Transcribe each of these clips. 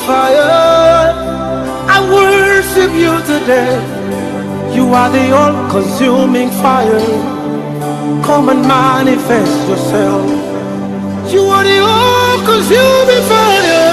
fire. I worship you today. You are the all-consuming fire. Come and manifest yourself. You are the all-consuming fire.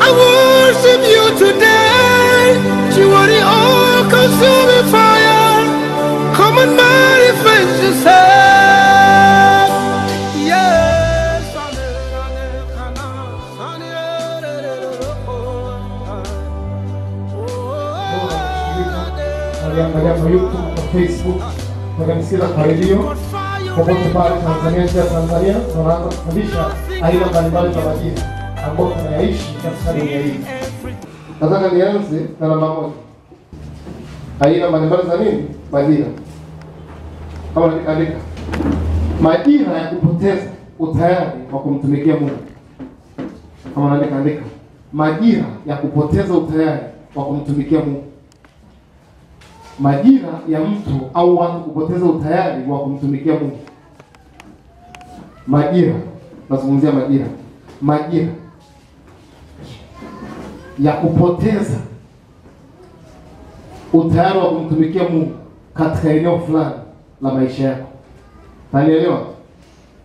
I worship you today. You are the all-consuming fire. Come and manifest yourself. Yes. Angalia kwa YouTube, kwa Facebook, tunakamsikiza kwa redio popote pale Tanzania, nje ya Tanzania. Tunaanza kufundisha aina mbalimbali za majina ambayo tunayaishi katika dunia hii. Nataka nianze na namba moja. Aina mbalimbali za nini? Majina. Kama andika. Majina ya kupoteza utayari wa kumtumikia Mungu. Kama andika. Majina ya kupoteza utayari wa kumtumikia Mungu. Majira ya mtu au watu kupoteza utayari wa kumtumikia Mungu. Majira, nazungumzia majira. Majira ya kupoteza utayari wa kumtumikia Mungu katika eneo fulani la maisha yako. Tanielewa?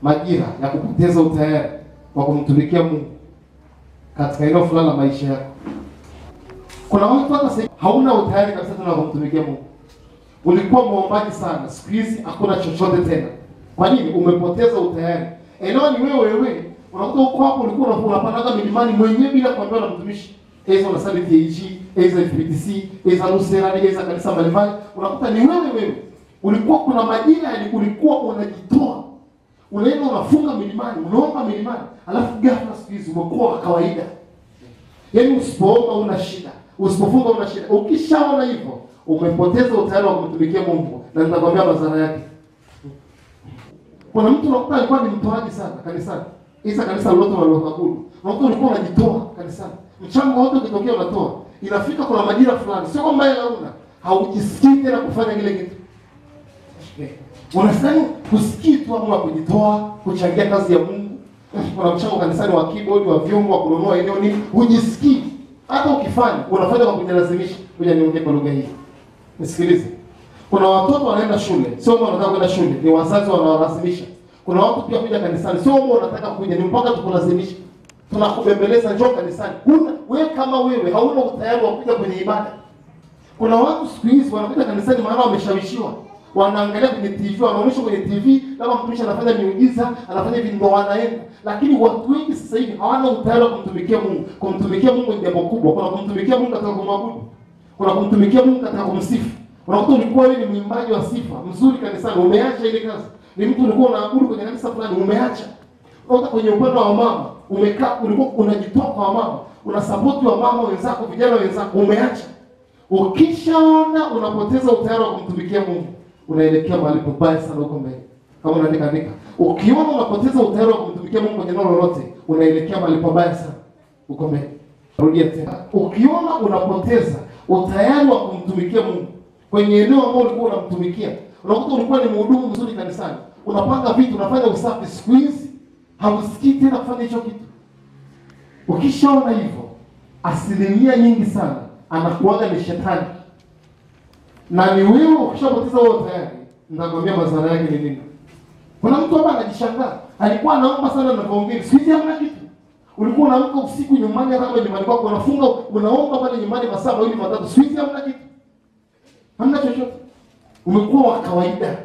Majira ya kupoteza utayari wa kumtumikia Mungu katika eneo fulani la maisha yako. Kuna watu hata sasa hauna utayari kabisa tena kumtumikia Mungu. Ulikuwa muombaji sana, siku hizi hakuna chochote tena. Kwa nini? Umepoteza utayari. Eneo ni wewe. Unakuta uko hapo ulikuwa unapanda milimani mwenyewe bila kuambiwa na mtumishi. Eza unasali TAG, eza FPTC, eza Luserani, eza kanisa mbalimbali. Unakuta ni wewe. Ulikuwa kuna majira ulikuwa unajitoa. Unaenda unafunga milimani, unaomba milimani. Alafu ghafla siku hizi umekuwa kawaida. Yaani usipoomba una shida. Usipofunga una shida. Ukishaona hivyo, umepoteza utayari wa kumtumikia Mungu, na nitakwambia madhara yake. Kuna mtu unakuta alikuwa ni mtoaji sana kanisani. Isa kanisa lolote waliloabudu. Unakuta ulikuwa unajitoa kanisani. Mchango wote ukitokea unatoa. Inafika kuna majira fulani, sio kwamba yeye hauna, haujisikii tena kufanya kile kitu. Unastahili kusikia tu amua kujitoa, kuchangia kazi ya Mungu. Kuna mchango kanisani wa keyboard, wa vyombo, wa kununua eneo nini, hujisikii. Hata ukifanya, unafanya kwa kujilazimisha. Kuja niongee kwa lugha hii. Nisikilize. Kuna watoto wanaenda shule, sio wao wanataka kwenda shule, ni wazazi wanawalazimisha. Kuna watu pia kuja kanisani, sio wao wanataka kuja, ni mpaka tukulazimisha. Tunakubembeleza njoo kanisani. Wewe kama wewe hauna utayari wa kuja kwenye ibada. Kuna watu siku hizi wanakuja kanisani maana wameshawishiwa. Wanaangalia kwenye TV, wanaonyeshwa kwenye TV, kama mtumishi anafanya miujiza, anafanya hivi ndio wanaenda. Lakini watu wengi sasa hivi hawana utayari wa kumtumikia Mungu. Kumtumikia Mungu ni jambo kubwa. Kuna kumtumikia Mungu katika kumwabudu. Kuna kumtumikia Mungu katika kumsifu. Unakuta ulikuwa wewe ni mwimbaji wa sifa, mzuri kanisani, umeacha ile kazi. Ni mtu ulikuwa unaabudu kwenye kanisa fulani, umeacha. Unakuta kwenye upande wa mama, umekaa ulikuwa unajitoa kwa mama, una support wa mama wenzako, vijana wenzako, umeacha. Ukishaona unapoteza utayari wa kumtumikia Mungu, unaelekea mahali pabaya sana huko mbele. Kama unaandika. Ukiona unapoteza utayari wa kumtumikia Mungu kwenye neno lolote, unaelekea mahali pabaya sana huko mbele. Rudia tena. Ukiona unapoteza utayari wa kumtumikia Mungu kwenye eneo ambalo ulikuwa unamtumikia, unakuta ulikuwa ni mhudumu mzuri kanisani, unapanga vitu, unafanya usafi, siku hizi hausikii tena kufanya hicho kitu. Ukishaona hivyo, asilimia nyingi sana anakuaga ni shetani. Na ni wewe ukishapoteza huo utayari, nitakwambia madhara yake ni nini. Kuna mtu hapa anajishangaa, alikuwa anaomba sana na kuongea, siku hizi hamna kitu. Ulikuwa unaamka usiku nyumbani, hata kama nyumbani kwako unafunga, unaomba pale nyumbani masaa 2 matatu, siku hizi hamna kitu. Hamna chochote. Umekuwa wa kawaida.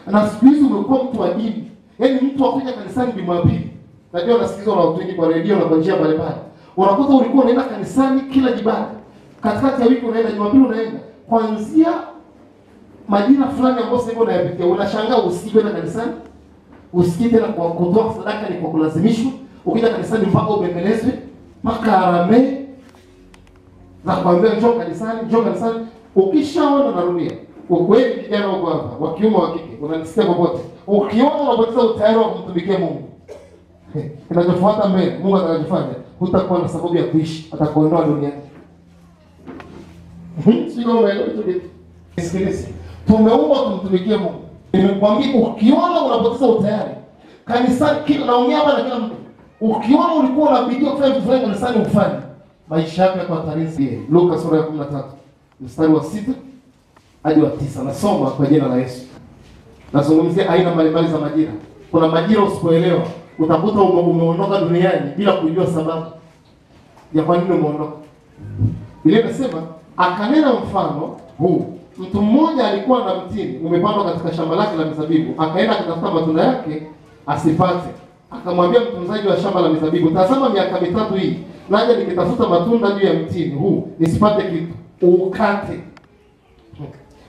Na siku hizi umekuwa mtu wa dini. Yaani mtu akuja kanisani Jumapili. Najua unasikizwa na watu wengi kwa redio na kwa njia mbalimbali. Unakuta ulikuwa unaenda kanisani kila ibada. Katikati ya wiki unaenda, Jumapili unaenda. Kuanzia majina fulani ambayo sasa hivi unayapitia, unashangaa usikii kwenda kanisani. Usikii tena kwa kutoa sadaka ni kwa kulazimishwa. Ukija kanisani mpaka ubembelezwe, mpaka harambee za kuambia njoo kanisani. Ukishaona, narudia, ukweli kijana wako hapa, wa kiume wa kike, unanisikia popote. Ukiona unapoteza utayari wa kumtumikia Mungu, kinachofuata mbele, Mungu atakachofanya, hutakuwa na sababu ya kuishi, atakuondoa duniani. Sio mbele tu. Sikiliza. Tumeumbwa kumtumikia Mungu. Nimekwambia ukiona unapoteza utayari kanisani, kila naongea hapa na kila mtu. Ukiona ulikuwa unapigia kufanya vitu fulani kanisani ufanye, maisha yako yako hatarini. Luka sura ya 13 mstari wa 6 hadi wa 9. Nasoma kwa jina la Yesu. Nazungumzia aina mbalimbali za majira. Kuna majira usipoelewa, utakuta umeondoka duniani bila kujua sababu ya kwa nini umeondoka. Biblia inasema, akanena mfano huu. Mtu mmoja alikuwa na mtini umepandwa katika shamba lake la mizabibu, akaenda kutafuta matunda yake asipate. Akamwambia mtunzaji wa shamba la mizabibu, tazama, miaka 3 hii naja nikitafuta matunda juu ya mtini huu nisipate kitu, ukate.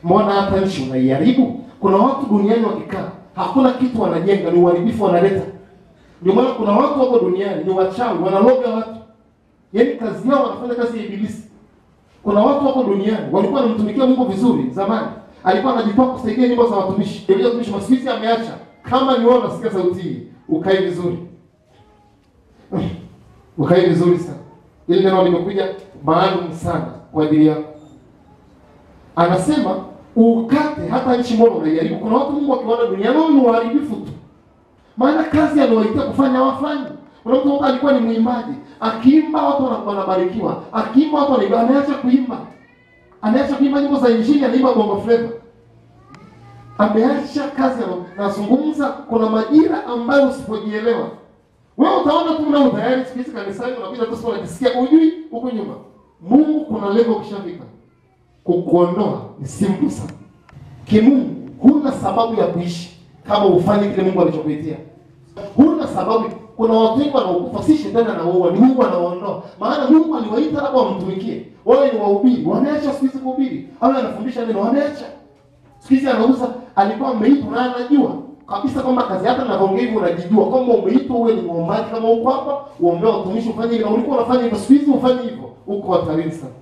Mbona hata nchi unaiharibu? Kuna watu duniani wakikaa hakuna kitu wanajenga, ni uharibifu wanaleta. Ndio maana kuna watu wako duniani ni wachawi, wanaloga watu. Yaani kazi yao wanafanya kazi ya ibilisi. Kuna watu wako duniani walikuwa wanamtumikia Mungu vizuri zamani. Alikuwa anajitoa kusaidia nyumba za watumishi. Ndio watumishi masikizi ameacha. Kama ni wewe unasikia sauti hii, ukae vizuri. Ukae vizuri sana. Ile neno limekuja maalum sana kwa ajili yako. Anasema ukate hata nchi mbona unaiharibu. Kuna watu Mungu akiwaona duniani ni uharibifu tu. Maana kazi aliyowaita kufanya hawafanyi. Kuna mtu alikuwa ni mwimbaji, akiimba watu wanabarikiwa, akiimba watu wanaiba, ameacha kuimba. Ameacha kuimba nyimbo za injili, anaimba bongo flava. Ameacha kazi yao. Nazungumza kuna majira ambayo usipojielewa, wewe utaona tu una tayari siku kanisani unakuja tu sio unajisikia ujui huko nyuma. Mungu kuna level ukishafika. Kukuondoa ni simple sana. Kimungu huna sababu ya kuishi kama ufanye kile Mungu alichokuitia. Huna sababu. Kuna watu wengi wanaokufa, si shetani anaoua, ni Mungu anaondoa. Maana Mungu aliwaita labda wamtumikie. Wale ni wahubiri, wameacha siku hizi kuhubiri. Au anafundisha neno, wameacha. Siku hizi anauza, alikuwa ameitwa na anajua kabisa kwamba kazi yake na ongea hivyo, unajijua kwamba umeitwa uwe ni muombaji kama uko hapa, uombea watumishi ufanye hivyo. Ulikuwa unafanya hivyo, siku hizi ufanye hivyo. Uko hatarini sana.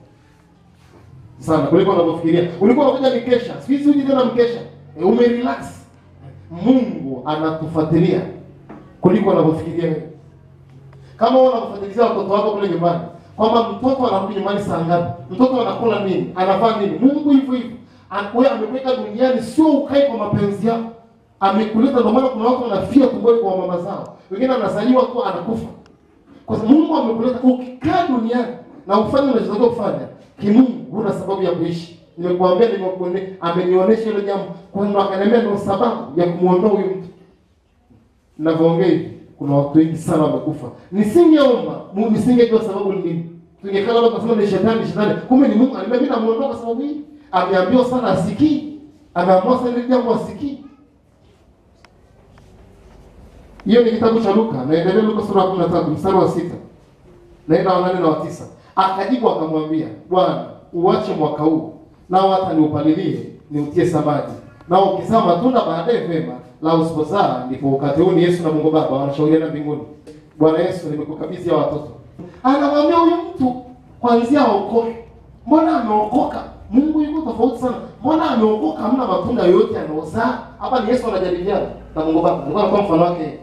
Sana kuliko unavyofikiria. Ulikuwa unakuja mikesha, siku hizi uje tena mkesha. Umerelax. Mungu anatufuatilia kuliko unavyofikiria. Kama wewe unafuatilia watoto wako kule nyumbani, kwamba mtoto anarudi nyumbani saa ngapi, mtoto anakula nini, anafanya nini, Mungu hivyo hivyo. Wewe amekuweka duniani sio ukae kwa mapenzi yako. Amekuleta, ndio maana kuna watu wanafia tumboni kwa mama zao. Wengine anazaliwa tu anakufa. Kwa sababu Mungu amekuleta ukikaa duniani na ufanye unachotakiwa kufanya, kimungu huna sababu ya kuishi. Nimekuambia amenionyesha hilo jambo. Kwa nini akaniambia ndio sababu ya kumuondoa huyu mtu. Ninavyoongea hivi, kuna watu wengi sana wamekufa. Nisingeomba, Mungu nisingejua sababu ni nini. Tungekaa labda kusema ni shetani. Kumbe ni Mungu ananiambia mimi namuondoa kwa sababu hii. Ameambiwa sana asikii. Ameamua sana ile jambo asikii. Hiyo ni kitabu cha Luka. Naendelea Luka sura ya 13 mstari wa 6. Naenda wa 8 na wa 9. Akajibu akamwambia, Bwana, uache mwaka huu, nao hata niupalilie, niutie samadi. Nao ukizaa matunda baadaye vema, la usipozaa ndipo ukate. Huu ni Yesu na Mungu Baba wanashauriana mbinguni. Bwana Yesu, nimekukabidhi hao watoto. Anamwambia huyu mtu kwanza aokoke. Mbona ameokoka? Mungu yuko tofauti sana. Mbona ameokoka hamna matunda yoyote anaozaa? Hapa ni Yesu anajadiliana na Mungu Baba. Alikuwa anatoa mfano wake.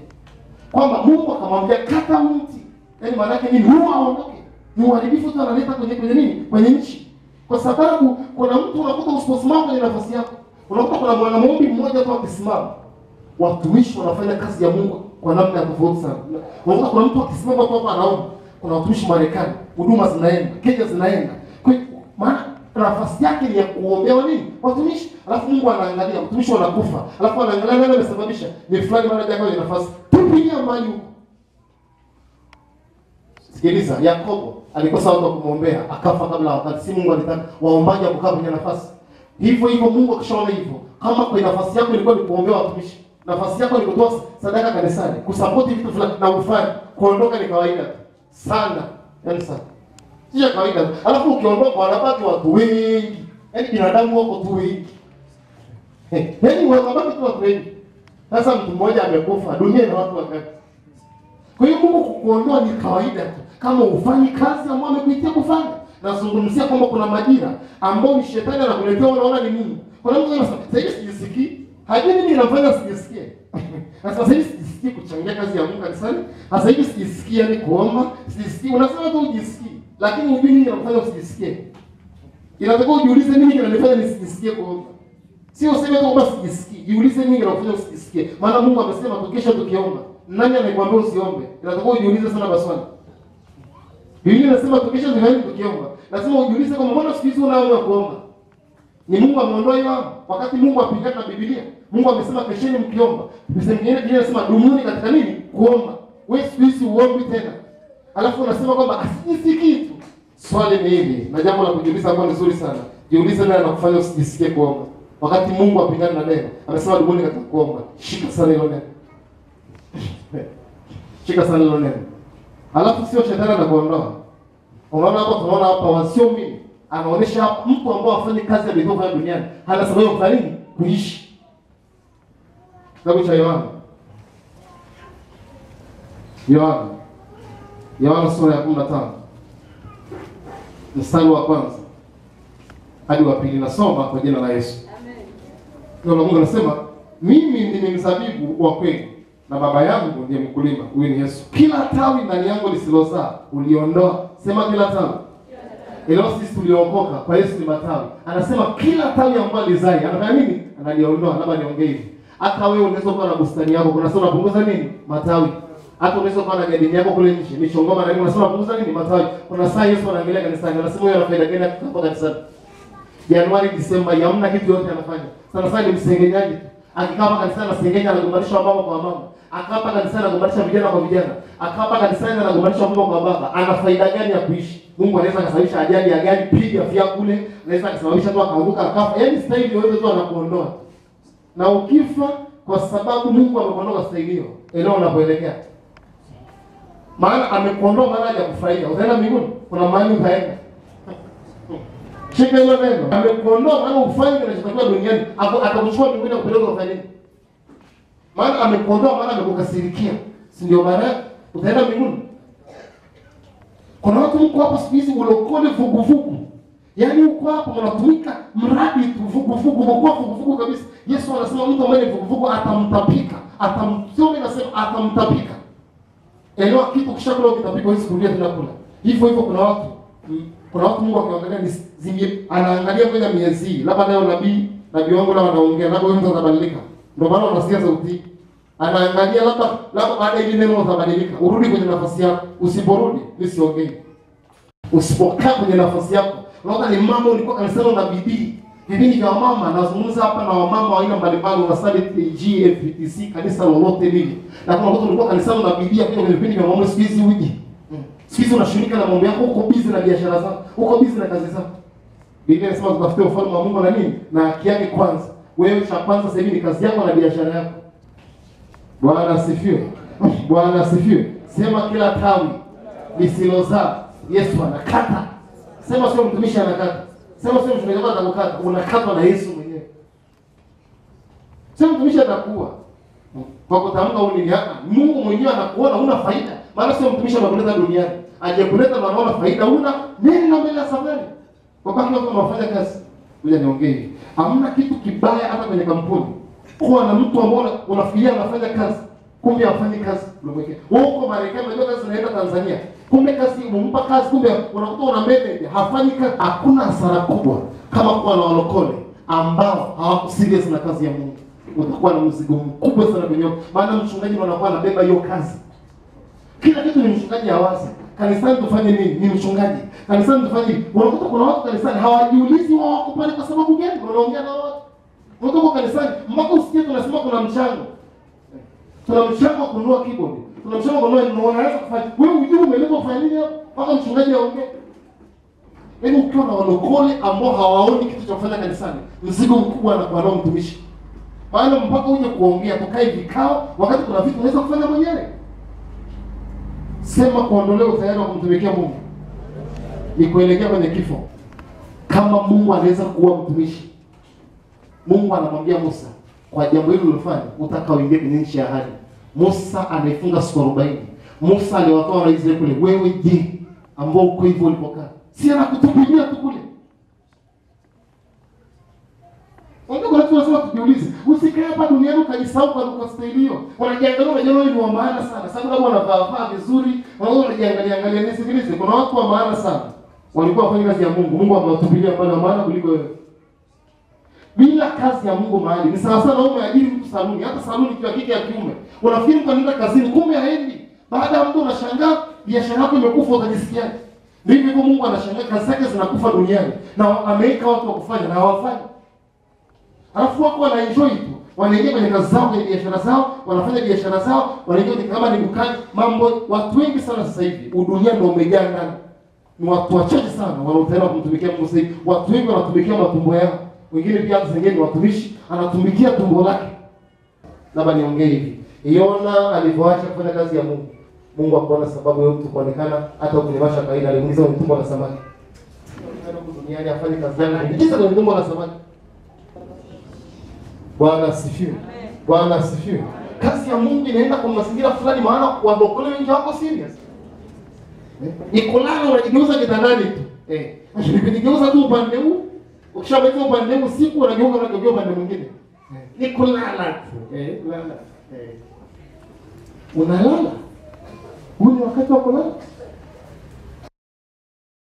Kwamba Mungu akamwambia kata mti. Yaani maana yake nini? Huwa aondoke. Ni uharibifu tu analeta kwenye nini? Kwenye nchi. Kwa sababu kuna mtu unakuta usiposimama kwenye nafasi yako. Unakuta kuna mwanamuombi mmoja tu akisimama, watumishi wanafanya kazi ya Mungu kwa namna ya tofauti sana. Unakuta kuna mtu akisimama tu hapa anaomba, kuna watumishi Marekani, huduma zinaenda, Kenya zinaenda. Kwa maana nafasi yake ni ya kuombea nini? Watumishi. Alafu Mungu anaangalia watumishi wanakufa. Alafu anaangalia nani amesababisha? Ni fulani mara jamaa ile nafasi. Tupilia mbali huko. Sikiliza, Yakobo alikosa watu wa kumwombea, akafa kabla wakati. Si Mungu alitaka waombaji kukaa kwenye nafasi. Hivyo hivyo Mungu akishaona hivyo, kama kwa nafasi yako ilikuwa ni kuombea watumishi, nafasi yako ni kutoa sadaka kanisani, kusupport vitu fulani na ufanye, kuondoka ni kawaida sana. Yaani sana. Sio kawaida. Alafu ukiondoka wanabaki watu wengi. Yaani binadamu wako tu wengi. Yaani wanabaki tu watu wengi. Sasa mtu mmoja amekufa, dunia ina watu wangapi? Kwa hiyo Mungu kukuondoa ni kawaida tu. Kama ufanyi kazi ambayo amekuitia kufanya. Nazungumzia kwamba kuna majira ambao ni shetani anakuletea unaona ni Mungu. Kuna mtu anasema, "Sasa hivi sijisikii." Hajui nini ninafanya sijisikie. Sasa hivi sijisikii kuchangia kazi ya Mungu kanisani. Sasa hivi sijisikii yani kuomba, sijisikii. Unasema tu ujisikii, lakini hujui nini inafanya usijisikie. Inatakiwa ujiulize nini kinanifanya nisijisikie kuomba. Sio useme tu basi sijisikii. Jiulize nini kinafanya usijisikie. Maana Mungu amesema tukesha tukiomba Nani anakuambia usiombe? Inatakiwa ujiulize sana maswali. Biblia inasema tukisha zinaini tukiomba. Lazima ujiulize kama mbona siku hizi unaomba kuomba. Ni Mungu ameondoa hiyo hapo. Wakati Mungu apigana na Biblia, Mungu amesema kesheni mkiomba. Biblia inasema dumuni katika nini? Kuomba. Wewe siku hizi uombi tena. Alafu unasema kwamba asijisikii tu. Swali ni hili, na jambo la kujiuliza ambalo nzuri sana. Jiulize nani anakufanya usijisikie kuomba. Wakati Mungu apigana na neno, amesema dumuni katika kuomba. Shika sana hilo neno. Shika sana hilo neno. Alafu sio shetani anakuondoa. Unaona hapa, tunaona hapa wasioamini. Anaonesha hapa mtu ambaye afanye kazi ya bidii hapa duniani. Hana sababu ya kufanya nini? Kuishi. Kitabu cha Yohana sura ya 15. Mstari wa kwanza hadi wa pili, nasoma kwa jina la Yesu. Amen. Neno la Mungu linasema, mimi ndimi mzabibu wa kweli na Baba yangu ndiye mkulima. Huyu ni Yesu. Kila tawi ndani yangu lisilozaa uliondoa. Sema kila tawi. Leo sisi tuliokoka kwa Yesu ni matawi. Anasema kila tawi ambalo lizai, anafanya nini? Analiondoa. Labda niongee hivi. Hata wewe unaweza kuwa na bustani yako, kuna sema unapunguza nini? Matawi. Hata unaweza kuwa na garden yako kule nje, michongoma na nini, unasema unapunguza nini? Matawi. Kuna saa Yesu anaangalia kanisani, anasema wewe una faida gani hapa kanisani? Januari, Disemba, hamna kitu yote anafanya. Sana ni msengenyaji. Akikaa hapa kanisani anasengenya, anagombanisha mama kwa mama. Akaa hapa kanisani anagombanisha vijana kwa vijana. Akaa hapa kanisani anagombanisha mama kwa baba. Ana faida gani ya kuishi? Mungu anaweza kusababisha ajali ya gari, piga vya kule, anaweza kusababisha tu akaanguka akafa. Yaani staili yoyote tu anakuondoa. Na ukifa kwa sababu Mungu amekuondoa staili hiyo, leo unapoelekea. Maana amekuondoa maana ya kufurahia. Utaenda mbinguni? Kuna mahali utaenda. Shika hilo neno. Amekuondoa maana ufanye kinachotakiwa duniani, atakuchukua mbinguni na kupeleka ufanye nini? Maana amekuondoa maana amekukasirikia. Si ndio maana utaenda mbinguni? Kuna watu mko hapa siku hizi ulokole vuguvugu. Yaani uko hapa unatumika mradi tu vuguvugu, mko vuguvugu kabisa. Yesu anasema mtu ambaye vuguvugu atamtapika. Atamsoma nasema atamtapika. Elewa kitu kishakula ukitapika hizi kurudia tena kula. Hivyo kuna watu Mungu akiangalia ni anaangalia kwenye miezi. Labda nayo nabii wangu na wanaongea, labda wewe utabadilika. Ndio maana unasikia sauti. Anaangalia labda baada ya ile neno utabadilika. Urudi kwenye nafasi yako. Usiporudi, nisiongee. Usipokaa kwenye nafasi yako. Labda ni mambo ulikuwa kanisani na bidii. Vipindi vya mama, nazungumza hapa na wamama wa aina mbalimbali, unasali GFTC kanisa lolote lile. Na kuna watu walikuwa kanisani na bidii pia kwenye vipindi vya mama, siku hizi uji. Siku hizi unashirika na mambo yako, uko busy na biashara zako, uko busy na kazi zako. Biblia inasema tutafute ufalme wa Mungu na nini? Na haki yake kwanza. Wewe cha kwanza sasa hivi ni kazi yako na biashara yako. Bwana asifiwe. Bwana asifiwe. Sema kila tawi lisilozaa Yesu anakata. Sema sio mtumishi anakata. Sema sio mtumishi atakukata, unakatwa na Yesu mwenyewe. Sema mtumishi atakuwa. Kwa kutamka unini hapa, Mungu mwenyewe anakuona una faida. Maana sio mtumishi anakuleta duniani. Ajekuleta na anaona faida una nini na mbele ya safari. Kwa sababu kama unafanya kazi, ngoja niongee. Hamna kitu kibaya hata kwenye kampuni. Kuwa na mtu ambaye unafikiria anafanya kazi, kumbe hafanyi kazi. Wewe uko Marekani, unajua kazi inaenda Tanzania. Kumbe kazi umempa kazi, kumbe unakuta una manager hafanyi kazi. Hakuna hasara kubwa kama kuwa na walokole ambao hawako serious na kazi ya Mungu. Utakuwa na mzigo mkubwa sana kwenye, maana mchungaji anakuwa anabeba hiyo kazi. Kila kitu ni mchungaji hawazi. Kanisani tufanye nini? Ni mchungaji. Kanisani tufanye nini? Unakuta kuna watu kanisani hawajiulizi wao wako pale kwa sababu gani? Wanaongea na watu. Unakuta kanisani mpaka usikie tunasema kuna mchango. Tuna mchango kununua keyboard. Tuna mchango kununua unaweza kufanya. Wewe unajua umeletwa kufanya nini hapo? Mpaka mchungaji aongee. Yaani ukiwa na walokole ambao hawaoni kitu cha kufanya kanisani, mzigo mkubwa anakuwa nao mtumishi. Maana mpaka uje kuongea tukae vikao wakati kuna vitu unaweza kufanya mwenyewe. Sema kuondolea utayari wa kumtumikia Mungu ni kuelekea kwenye kifo. Kama Mungu anaweza kuwa mtumishi, Mungu anamwambia Musa, kwa jambo hili ulilofanya utakaoingia kwenye nchi ya ahadi. Musa anafunga siku 40. Musa aliwatoa Waisraeli kule. Wewe je, ambao uko hivyo ulipokaa, si anakutupilia tu kule? Ndio kwa sababu lazima tujiulize, usikae hapa duniani ukajisahau kwa staili hiyo. Unajiangalia unajiona wewe ni wa maana sana. Sababu kama unavaa vizuri, unajiangalia nisikilize. Kuna watu wa maana sana. Walikuwa wafanya kazi ya Mungu. Mungu amewatupilia mbali wa maana kuliko wewe. Bila kazi ya Mungu mahali ni sawa sana umeajiri mtu saluni, hata saluni kwa kike ya kiume. Unafikiri mtu anaenda kazini kumbe haendi. Baada ya mtu unashangaa biashara yako imekufa, utajisikiaje? Ndivyo hivyo Mungu anashangaa kazi zake zinakufa duniani na ameweka watu wa kufanya na hawafanyi. Alafu wako wanaenjoy tu. Wanaingia kwenye kazi zao, kwenye biashara zao, wanafanya biashara zao, wanaingia kama ni dukani, mambo. Watu wengi sana sasa hivi, udunia ndio umejaa ndani. Ni watu wachache sana wanaotaka kumtumikia Mungu sasa hivi. Watu wengi wanatumikia matumbo yao. Wengine pia zingine ni watumishi, anatumikia tumbo lake. Labda niongee hivi. Yona alivyoacha kufanya kazi ya Mungu, Mungu akaona sababu ya mtu kuonekana hata kwenye maisha kawaida, alimuingiza kwenye tumbo la samaki. Ndio duniani afanye kazi yake, aliingiza kwenye tumbo la samaki. Bwana asifiwe. Bwana asifiwe. Kazi ya Mungu inaenda kwa mazingira fulani, maana waokole wengi wako serious. Nikolala unajigeuza kitandani tu. Unajigeuza tu upande huu. Ukishamaliza upande huu siku unageuka upande mwingine. Nikolala tu. Lala. Unalala. Huu ni wakati wa kulala.